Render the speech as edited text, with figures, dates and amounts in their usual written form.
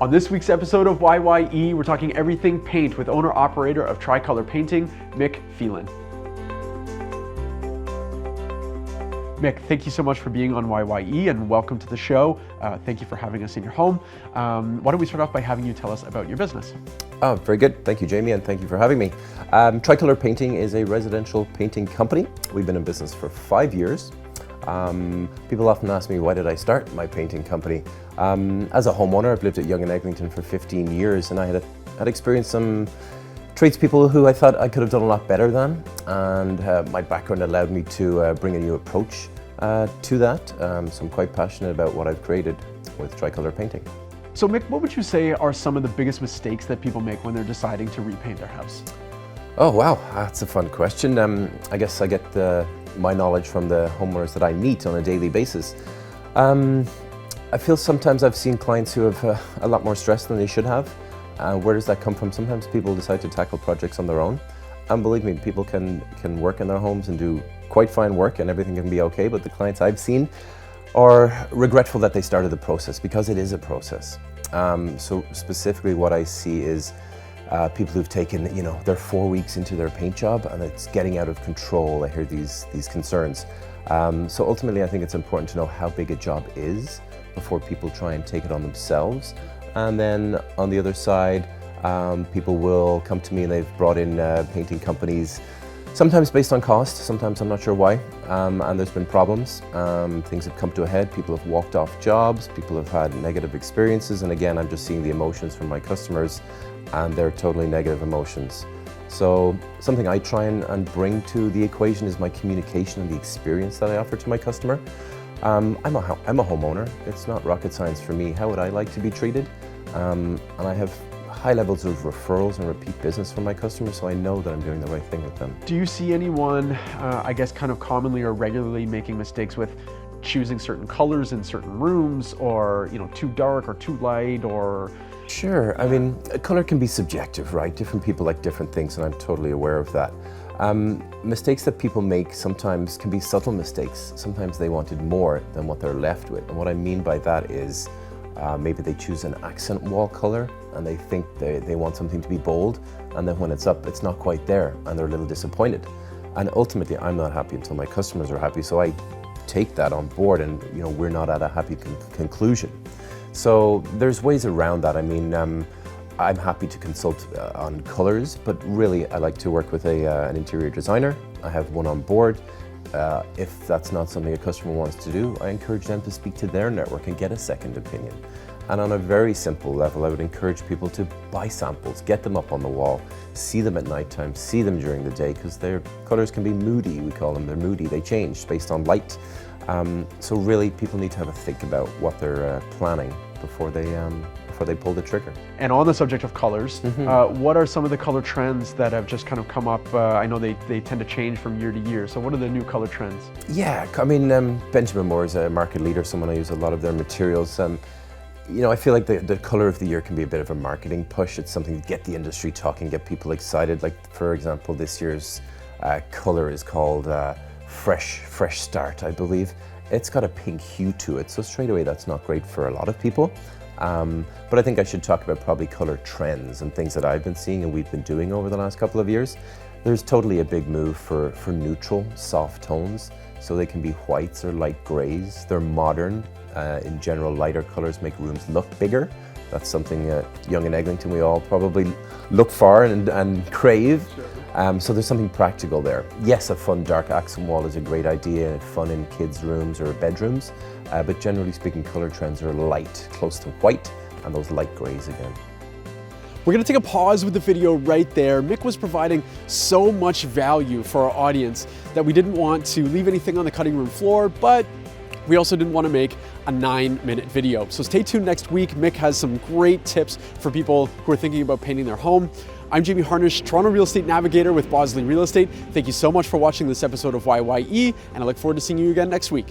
On this week's episode of YYE, we're talking everything paint with owner-operator of Tricolor Painting, Mick Phelan. Mick, thank you so much for being on YYE and welcome to the show. Thank you for having us in your home. Why don't we start off by having you tell us about your business? Oh, very good. Thank you, Jamie, and thank you for having me. Tricolor Painting is a residential painting company. We've been in business for 5 years. People often ask me, why did I start my painting company? As a homeowner, I've lived at Yonge and Eglinton for 15 years, and I had experienced some tradespeople who I thought I could have done a lot better than, and my background allowed me to bring a new approach to that. So I'm quite passionate about what I've created with Tricolor Painting. So Mick, what would you say are some of the biggest mistakes that people make when they're deciding to repaint their house? Oh wow, that's a fun question. I guess I get my knowledge from the homeowners that I meet on a daily basis. I feel sometimes I've seen clients who have a lot more stress than they should have. Where does that come from? Sometimes people decide to tackle projects on their own. And believe me, people can work in their homes and do quite fine work and everything can be okay, but the clients I've seen are regretful that they started the process, because it is a process. So specifically what I see is people who've taken, they're 4 weeks into their paint job and it's getting out of control. I hear these concerns. So ultimately I think it's important to know how big a job is before people try and take it on themselves. And then on the other side, people will come to me and they've brought in painting companies, sometimes based on cost, sometimes I'm not sure why, and there's been problems. Things have come to a head, people have walked off jobs, people have had negative experiences, and again, I'm just seeing the emotions from my customers, and they're totally negative emotions. So something I try and bring to the equation is my communication and the experience that I offer to my customer. I'm a homeowner, it's not rocket science for me. How would I like to be treated? And I have high levels of referrals and repeat business from my customers, so I know that I'm doing the right thing with them. Do you see anyone, I guess kind of commonly or regularly making mistakes with choosing certain colors in certain rooms, or too dark or too light, or? Sure, I mean, color can be subjective, right? Different people like different things, and I'm totally aware of that. Mistakes that people make sometimes can be subtle mistakes. Sometimes they wanted more than what they're left with, and what I mean by that is maybe they choose an accent wall color and they think they want something to be bold, and then when it's up, it's not quite there and they're a little disappointed. And ultimately, I'm not happy until my customers are happy, so I take that on board, and we're not at a happy conclusion. So there's ways around that. I mean, I'm happy to consult on colors, but really I like to work with an interior designer. I have one on board. If that's not something a customer wants to do, I encourage them to speak to their network and get a second opinion. And on a very simple level, I would encourage people to buy samples, get them up on the wall, see them at nighttime, see them during the day, because their colors can be moody, we call them. They're moody, they change based on light. So really, people need to have a think about what they're planning before they pull the trigger. And on the subject of colors, what are some of the color trends that have just kind of come up? I know they tend to change from year to year, so what are the new color trends? Yeah, I mean, Benjamin Moore is a market leader, someone I use a lot of their materials. I feel like the color of the year can be a bit of a marketing push. It's something to get the industry talking, get people excited. Like, for example, this year's color is called Fresh Start, I believe. It's got a pink hue to it, so straight away that's not great for a lot of people. But I think I should talk about probably color trends and things that I've been seeing and we've been doing over the last couple of years. There's totally a big move for neutral, soft tones, so they can be whites or light grays. They're modern. In general, lighter colors make rooms look bigger. That's something at Yonge and Eglinton we all probably look for and crave. Sure. So there's something practical there. Yes, a fun dark accent wall is a great idea, fun in kids' rooms or bedrooms, but generally speaking, color trends are light, close to white, and those light grays again. We're gonna take a pause with the video right there. Mick was providing so much value for our audience that we didn't want to leave anything on the cutting room floor, but we also didn't want to make a 9-minute video. So stay tuned next week. Mick has some great tips for people who are thinking about painting their home. I'm Jamie Harnish, Toronto Real Estate Navigator with Bosley Real Estate. Thank you so much for watching this episode of YYE, and I look forward to seeing you again next week.